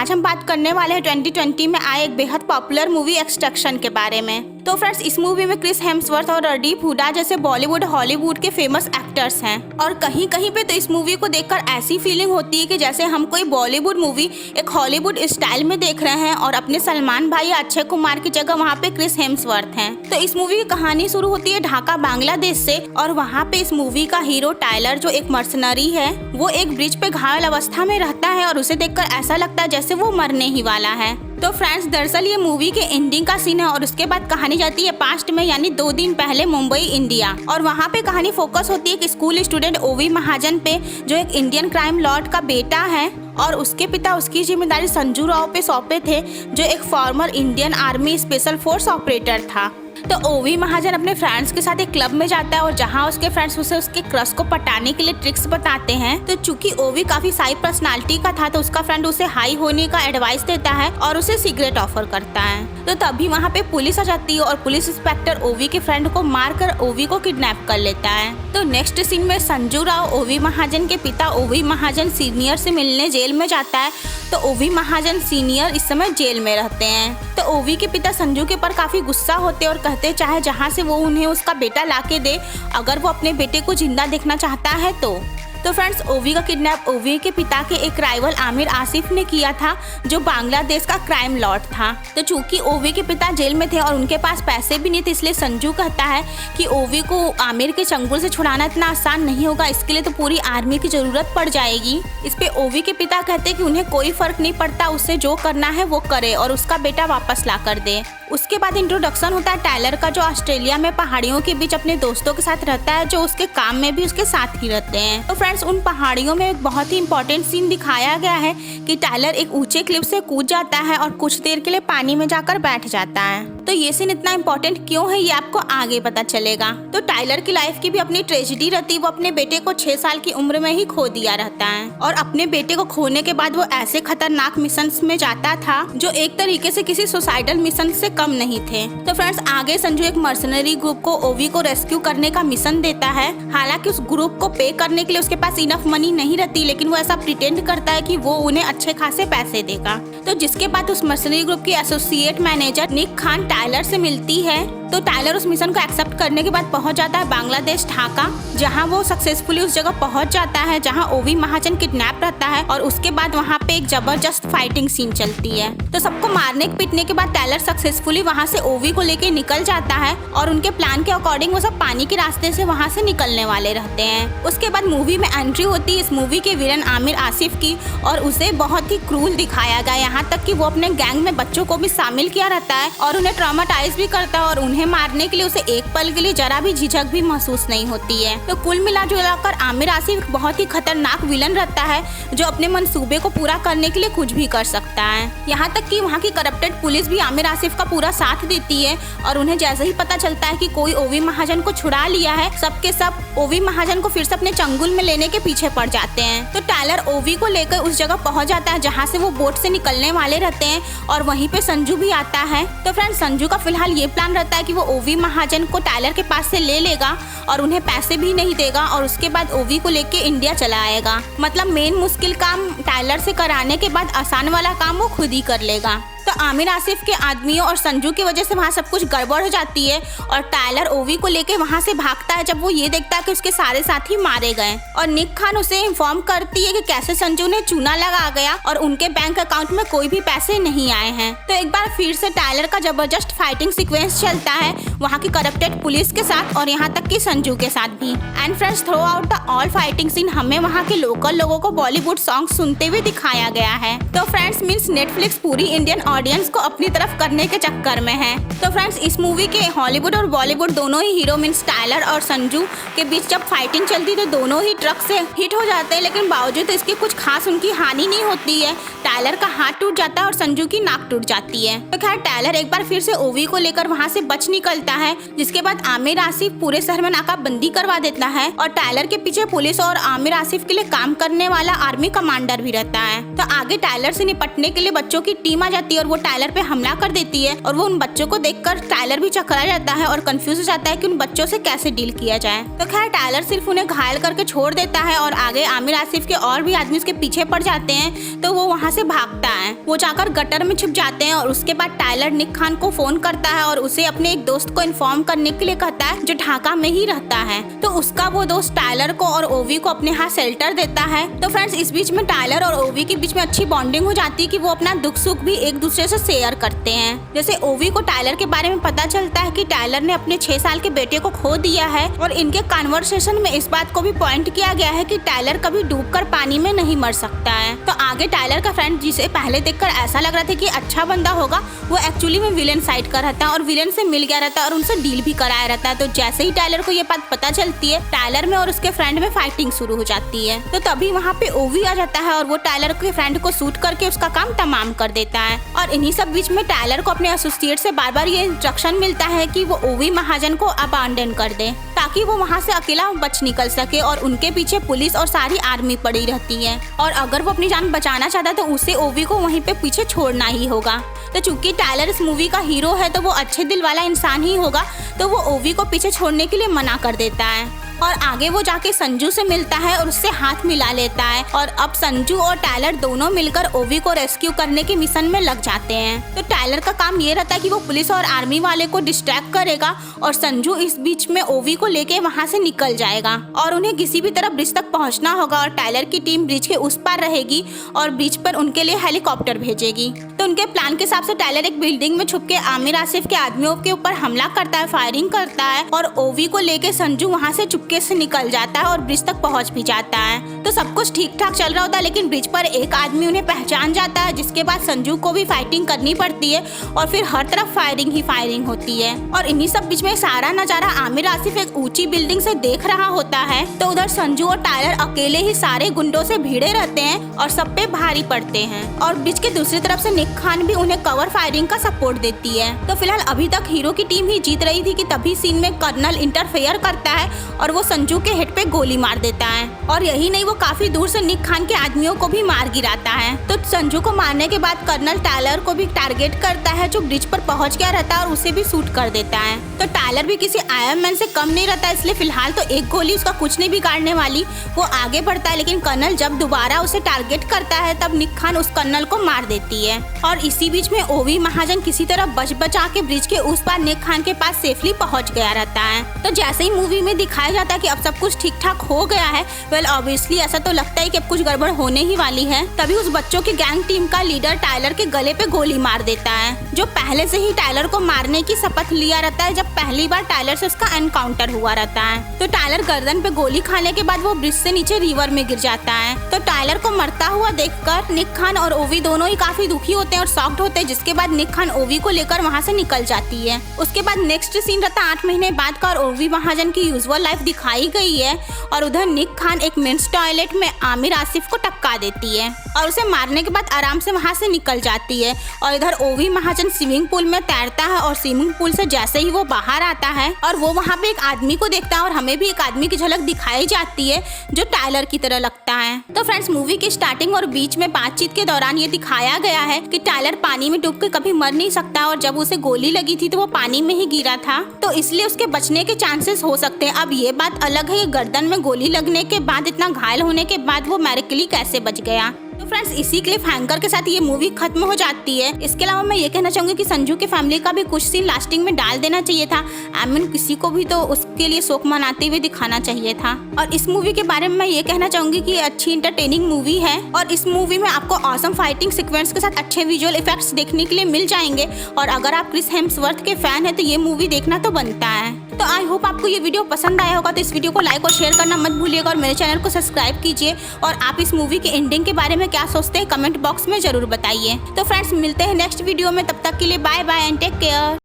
आज हम बात करने वाले हैं 2020 में आए एक बेहद पॉपुलर मूवी एक्सट्रैक्शन के बारे में। तो फ्रेंड्स, इस मूवी में क्रिस हेम्सवर्थ और रणदीप हुड्डा जैसे बॉलीवुड हॉलीवुड के फेमस एक्टर्स हैं और कहीं कहीं पे तो इस मूवी को देखकर ऐसी फीलिंग होती है कि जैसे हम कोई बॉलीवुड मूवी एक हॉलीवुड स्टाइल में देख रहे हैं और अपने सलमान भाई या अक्षय कुमार की जगह वहाँ पे क्रिस हेम्सवर्थ हैं। तो इस मूवी की कहानी शुरू होती है ढाका बांग्लादेश से और वहाँ पे इस मूवी का हीरो टाइलर जो एक मर्सनरी है वो एक ब्रिज पे घायल अवस्था में रहता है और उसे देखकर ऐसा लगता है जैसे वो मरने ही वाला है। तो फ्रेंड्स, दरअसल ये मूवी के एंडिंग का सीन है और उसके बाद कहानी जाती है पास्ट में, यानी 2 दिन पहले मुंबई इंडिया। और वहाँ पे कहानी फोकस होती है कि स्कूल स्टूडेंट ओवी महाजन पे जो एक इंडियन क्राइम लॉर्ड का बेटा है और उसके पिता उसकी जिम्मेदारी संजू राव पे सौंपे थे जो एक former Indian army special force operator था। तो ओवी महाजन अपने फ्रेंड्स के साथ एक क्लब में जाता है और जहां उसके फ्रेंड्स उसे उसके क्रश को पटाने के लिए ट्रिक्स बताते हैं। तो चूंकि ओवी काफी साई पर्सनालिटी का था तो उसका फ्रेंड उसे हाई होने का एडवाइस देता है और उसे सिगरेट ऑफर करता है। तो तभी वहां पे पुलिस आ जाती है और पुलिस इंस्पेक्टर ओवी के फ्रेंड को मारकर ओवी को किडनैप कर लेता है। तो नेक्स्ट सीन में संजू राव ओवी महाजन के पिता ओवी महाजन सीनियर से मिलने जेल में जाता है। तो ओवी महाजन सीनियर इस समय जेल में रहते हैं। तो ओवी के पिता संजू के ऊपर काफी गुस्सा होते और कहते चाहे जहां से वो उन्हें उसका बेटा लाके दे अगर वो अपने बेटे को जिंदा देखना चाहता है तो फ्रेंड्स, ओवी का किडनैप ओवी के पिता के एक राइवल आमिर आसिफ ने किया था जो बांग्लादेश का क्राइम लॉर्ड था। तो चूंकि ओवी के पिता जेल में थे और उनके पास पैसे भी नहीं थे इसलिए संजू कहता है कि ओवी को आमिर के चंगुल से छुड़ाना इतना आसान नहीं होगा, इसके लिए तो पूरी आर्मी की जरूरत पड़ जाएगी। इस पे ओवी के पिता कहते कि उन्हें कोई फर्क नहीं पड़ता, उससे जो करना है वो करे और उसका बेटा वापस ला कर दे। उसके बाद इंट्रोडक्शन होता है टाइलर का जो ऑस्ट्रेलिया में पहाड़ियों के बीच अपने दोस्तों के साथ रहता है जो उसके काम में भी उसके साथ ही रहते हैं। तो फ्रेंड्स, उन पहाड़ियों में एक बहुत ही इंपॉर्टेंट सीन दिखाया गया है कि टाइलर एक ऊंचे क्लिफ से कूद जाता है और कुछ देर के लिए पानी में जाकर बैठ जाता है। तो ये सीन इतना इम्पोर्टेंट क्यों है ये आपको आगे पता चलेगा। तो टाइलर की लाइफ की भी अपनी ट्रेजेडी रहती है, वो अपने बेटे को 6 साल की उम्र में ही खो दिया रहता है और अपने बेटे को खोने के बाद वो ऐसे खतरनाक मिशन में जाता था जो एक तरीके से किसी सुसाइडल मिशन से कम नहीं थे। तो फ्रेंड्स, आगे संजू एक मर्सनरी ग्रुप को ओवी को रेस्क्यू करने का मिशन देता है। हालांकि उस ग्रुप को पे करने के लिए उसके पास इनफ मनी नहीं रहती लेकिन वो ऐसा प्रिटेंड करता है कि वो उन्हें अच्छे खासे पैसे देगा। तो जिसके बाद उस मर्सनरी ग्रुप की एसोसिएट मैनेजर निक खान टाइलर से मिलती है। तो टाइलर उस मिशन को एक्सेप्ट करने के बाद पहुंच जाता है बांग्लादेश ढाका, जहां वो सक्सेसफुली उस जगह पहुंच जाता है जहां ओवी महाजन किडनैप रहता है और उसके बाद वहां पे एक जबरदस्त फाइटिंग सीन चलती है। तो सबको मारने पीटने के बाद टाइलर सक्सेसफुली वहां से ओवी को लेके निकल जाता है और उनके प्लान के अकॉर्डिंग वो सब पानी के रास्ते से वहां से निकलने वाले रहते हैं। उसके बाद मूवी में एंट्री होती है इस मूवी के विलन आमिर आसिफ की और उसे बहुत ही क्रूल दिखाया गया, यहाँ तक कि वो अपने गैंग में बच्चों को भी शामिल किया रहता है और उन्हें ट्रॉमाटाइज भी करता है और उन्हें मारने के लिए उसे एक पल के लिए जरा भी झिझक भी महसूस नहीं होती है। तो कुल मिलाकर आमिर आसिफ बहुत ही खतरनाक विलन रहता है जो अपने मंसूबे को पूरा करने के लिए कुछ भी कर सकता है। यहाँ तक कि वहाँ की करप्टेड पुलिस भी आमिर आसिफ का पूरा साथ देती है और उन्हें जैसे ही पता चलता है कि कोई ओवी महाजन को छुड़ा लिया है, सबके सब ओवी महाजन को फिर से अपने चंगुल में लेने के पीछे पड़ जाते हैं। तो टाइलर ओवी को लेकर उस जगह पहुंच जाता है जहां से वो बोट से निकलने वाले रहते हैं और वहीं पे संजू भी आता है। तो फ्रेंड्स, संजू का फिलहाल ये प्लान रहता है कि वो ओवी महाजन को टाइलर के पास से ले लेगा और उन्हें पैसे भी नहीं देगा और उसके बाद ओवी को लेके इंडिया चला आएगा। मतलब मेन मुश्किल काम टाइलर से कराने के बाद आसान वाला काम वो खुद ही कर लेगा। तो आमिर आसिफ के आदमियों और संजू की वजह से वहाँ सब कुछ गड़बड़ हो जाती है और टाइलर ओवी को लेके वहाँ से भागता है जब वो ये देखता है कि उसके सारे साथी मारे गए और निक खान उसे इन्फॉर्म करती है कि कैसे संजू ने चूना लगा गया और उनके बैंक अकाउंट में कोई भी पैसे नहीं आए हैं। तो एक बार फिर से टाइलर का जबरदस्त फाइटिंग सीक्वेंस चलता है वहाँ की करप्टेड पुलिस के साथ और यहाँ तक कि संजू के साथ भी। And friends, throughout the all fighting scene हमें वहाँ के लोकल लोगों को बॉलीवुड सॉन्ग सुनते हुए दिखाया गया है। तो फ्रेंड्स, मीन्स नेटफ्लिक्स पूरी इंडियन ऑडियंस को अपनी तरफ करने के चक्कर में है। तो फ्रेंड्स, इस मूवी के हॉलीवुड और बॉलीवुड दोनों ही हीरो मीन्स टाइलर और संजू के बीच जब फाइटिंग चलती तो दोनों ही ट्रक से हिट हो जाते हैं लेकिन बावजूद इसके कुछ खास उनकी हानि नहीं होती है। टाइलर का हाथ टूट जाता है और संजू की नाक टूट जाती है। तो खैर, टाइलर एक बार फिर से ओवी को लेकर वहाँ से बच निकलता है जिसके बाद आमिर आसिफ पूरे शहर में नाकाबंदी करवा देता है और टाइलर के पीछे पुलिस और आमिर आसिफ के लिए काम करने वाला आर्मी कमांडर भी रहता है। तो आगे टाइलर से निपटने के लिए बच्चों की टीम आ जाती है और वो टायलर पे हमला कर देती है और वो उन बच्चों को देखकर टायलर भी चकरा जाता है और कंफ्यूज हो जाता है कि उन बच्चों से कैसे डील किया जाए। तो खैर टायलर सिर्फ उन्हें घायल करके छोड़ देता है और आगे आमिर आसिफ के और भी आदमी उसके पीछे पड़ जाते हैं, तो वो वहाँ से भागता है। वो जाकर गटर में छिप जाते हैं और उसके बाद टायलर निक खान को फोन करता है और उसे अपने एक दोस्त को इन्फॉर्म करने के लिए कहता है जो ढाका में ही रहता है। तो उसका वो दोस्त टायलर को और ओवी को अपने यहाँ शेल्टर देता है। तो फ्रेंड्स इस बीच में टायलर और ओवी के बीच में अच्छी बॉन्डिंग हो जाती है कि वो अपना दुख सुख भी एक दूसरे से शेयर करते हैं। जैसे ओवी को टायलर के बारे में पता चलता है कि टायलर ने अपने 6 साल के बेटे को खो दिया है और इनके कन्वर्सेशन में इस बात को भी पॉइंट किया गया है कि टायलर कभी डूबकर पानी में नहीं मर सकता है। तो आगे टायलर का फ्रेंड जिसे पहले देखकर ऐसा लग रहा था कि अच्छा बंदा होगा, वो एक्चुअली में विलेन साइड का रहता है और विलेन से मिल गया रहता है और उनसे डील भी कराया रहता है। तो जैसे ही टायलर को ये बात पता चलती है, टायलर में और उसके फ्रेंड में फाइटिंग शुरू हो जाती है। तो तभी वहाँ पे ओवी आ जाता है और वो टायलर के फ्रेंड को शूट करके उसका काम तमाम कर देता है। और इन्हीं सब बीच में टायलर को अपने एसोसिएट से बार बार ये इंस्ट्रक्शन मिलता है कि वो ओवी महाजन को अबांडन कर दे ताकि वो वहाँ से अकेला बच निकल सके और उनके पीछे पुलिस और सारी आर्मी पड़ी रहती है और अगर वो अपनी जान बचाना चाहता है तो उसे ओवी को वहीं पे पीछे छोड़ना ही होगा। तो चूंकि टायलर इस मूवी का हीरो है तो वो अच्छे दिल वाला इंसान ही होगा, तो वो ओवी को पीछे छोड़ने के लिए मना कर देता है और आगे वो जाके संजू से मिलता है और उससे हाथ मिला लेता है और अब संजू और टायलर दोनों मिलकर ओवी को रेस्क्यू करने के मिशन में लग जाते हैं। तो टायलर का काम ये रहता है कि वो पुलिस और आर्मी वाले को डिस्ट्रैक्ट करेगा और संजू इस बीच में ओवी को लेके वहाँ से निकल जाएगा और उन्हें किसी भी तरह ब्रिज तक पहुँचना होगा और टायलर की टीम ब्रिज के उस पार रहेगी और ब्रिज पर उनके लिए हेलीकॉप्टर भेजेगी। तो उनके प्लान के हिसाब से टायलर एक बिल्डिंग में छुप के आमिर आसिफ के आदमियों के ऊपर हमला करता है, फायरिंग करता है और ओवी को लेके संजू वहाँ से चुपके से निकल जाता है और ब्रिज तक पहुँच भी जाता है। तो सब कुछ ठीक ठाक चल रहा होता है लेकिन ब्रिज पर एक आदमी उन्हें पहचान जाता है, जिसके बाद संजू को भी फाइटिंग करनी पड़ती है और फिर हर तरफ फायरिंग ही फायरिंग होती है। और इन्हीं सब बीच में सारा नजारा आमिर आसिफ एक ऊंची बिल्डिंग से देख रहा होता है। तो उधर संजू और टायलर अकेले ही सारे गुंडों से भिड़े रहते हैं और सब पे भारी पड़ते हैं और ब्रिज के दूसरी तरफ से निक खान भी उन्हें कवर फायरिंग का सपोर्ट देती है। तो फिलहाल अभी तक हीरो की टीम ही जीत रही थी कि तभी सीन में कर्नल इंटरफेयर करता है और वो संजू के हेड पे गोली मार देता है और यही नहीं वो काफी दूर से निक खान के आदमियों को भी मार गिराता है। तो संजू को मारने के बाद कर्नल टायलर को भी टारगेट करता है जो ब्रिज पर पहुंच गया रहता है और उसे भी शूट कर देता है। तो टायलर भी किसी आयरन मैन से कम नहीं रहता, इसलिए फिलहाल तो एक गोली उसका कुछ नहीं बिगाड़ने वाली। वो आगे बढ़ता है लेकिन कर्नल जब दोबारा उसे टारगेट करता है तब निक खान उस कर्नल को मार देती है और इसी बीच में ओवी महाजन किसी तरह बच बचा के ब्रिज के उस पार निक खान के पास सेफली पहुंच गया रहता है। तो जैसे ही मूवी में दिखाया जाता है कि अब सब कुछ ठीक ठाक हो गया है, वेल ऑब्वियसली ऐसा तो लगता है कि अब कुछ गड़बड़ होने ही वाली है, तभी उस बच्चों की गैंग टीम का लीडर टायलर के गले पे गोली मार देता है, जो पहले से ही टायलर को मारने की शपथ लिया रहता है जब पहली बार टायलर से उसका एनकाउंटर हुआ रहता है। तो टायलर गर्दन पे गोली खाने के बाद वो ब्रिज से नीचे रिवर में गिर जाता है। तो टायलर को मरता हुआ देखकर निक खान और ओवी दोनों ही काफी दुखी होते हैं और शॉक्ड होते हैं, जिसके बाद निक खान ओवी को लेकर वहाँ से निकल जाती है। उसके बाद नेक्स्ट सीन रहता 8 महीने बाद का और ओवी महाजन की यूजुअल लाइफ दिखाई गई है और उधर निक खान एक मेंस टॉयलेट में आमिर आसिफ को टपका देती है और उसे मारने के बाद आराम से वहाँ से निकल जाती है और इधर ओवी महाजन स्विमिंग पूल में तैरता है और स्विमिंग पूल से जैसे ही वो बाहर आता है और वो वहाँ पे एक आदमी को देखता है और हमें भी एक आदमी की झलक दिखाई जाती है जो टायलर की तरह लगता है। तो फ्रेंड्स मूवी की स्टार्टिंग और बीच में बातचीत के दौरान ये दिखाया गया है कि टायलर पानी में डूब के कभी मर नहीं सकता और जब उसे गोली लगी थी तो वो पानी में ही गिरा था, तो इसलिए उसके बचने के चांसेस हो सकते हैं। अब ये बात अलग है कि गर्दन में गोली लगने के बाद इतना घायल होने के बाद वो मैरिकली कैसे बच गया। तो फ्रेंड्स इसी क्लिफ हैंगर के साथ ये मूवी खत्म हो जाती है। इसके अलावा मैं ये कहना चाहूंगी कि संजू की फैमिली का भी कुछ सीन लास्टिंग में डाल देना चाहिए था। किसी को भी तो उसके लिए शोक मनाते हुए दिखाना चाहिए था। और इस मूवी के बारे में मैं ये कहना चाहूंगी कि अच्छी इंटरटेनिंग मूवी है और इस मूवी में आपको ऑसम फाइटिंग सीक्वेंस के साथ अच्छे विजुअल इफेक्ट्स देखने के लिए मिल जाएंगे और अगर आप क्रिस हेम्सवर्थ के फैन है तो ये मूवी देखना तो बनता है। तो आई होप आपको ये वीडियो पसंद आया होगा, तो इस वीडियो को लाइक और शेयर करना मत भूलिएगा और मेरे चैनल को सब्सक्राइब कीजिए और आप इस मूवी के एंडिंग के बारे में क्या सोचते हैं कमेंट बॉक्स में जरूर बताइए। तो फ्रेंड्स मिलते हैं नेक्स्ट वीडियो में, तब तक के लिए bye bye and take care.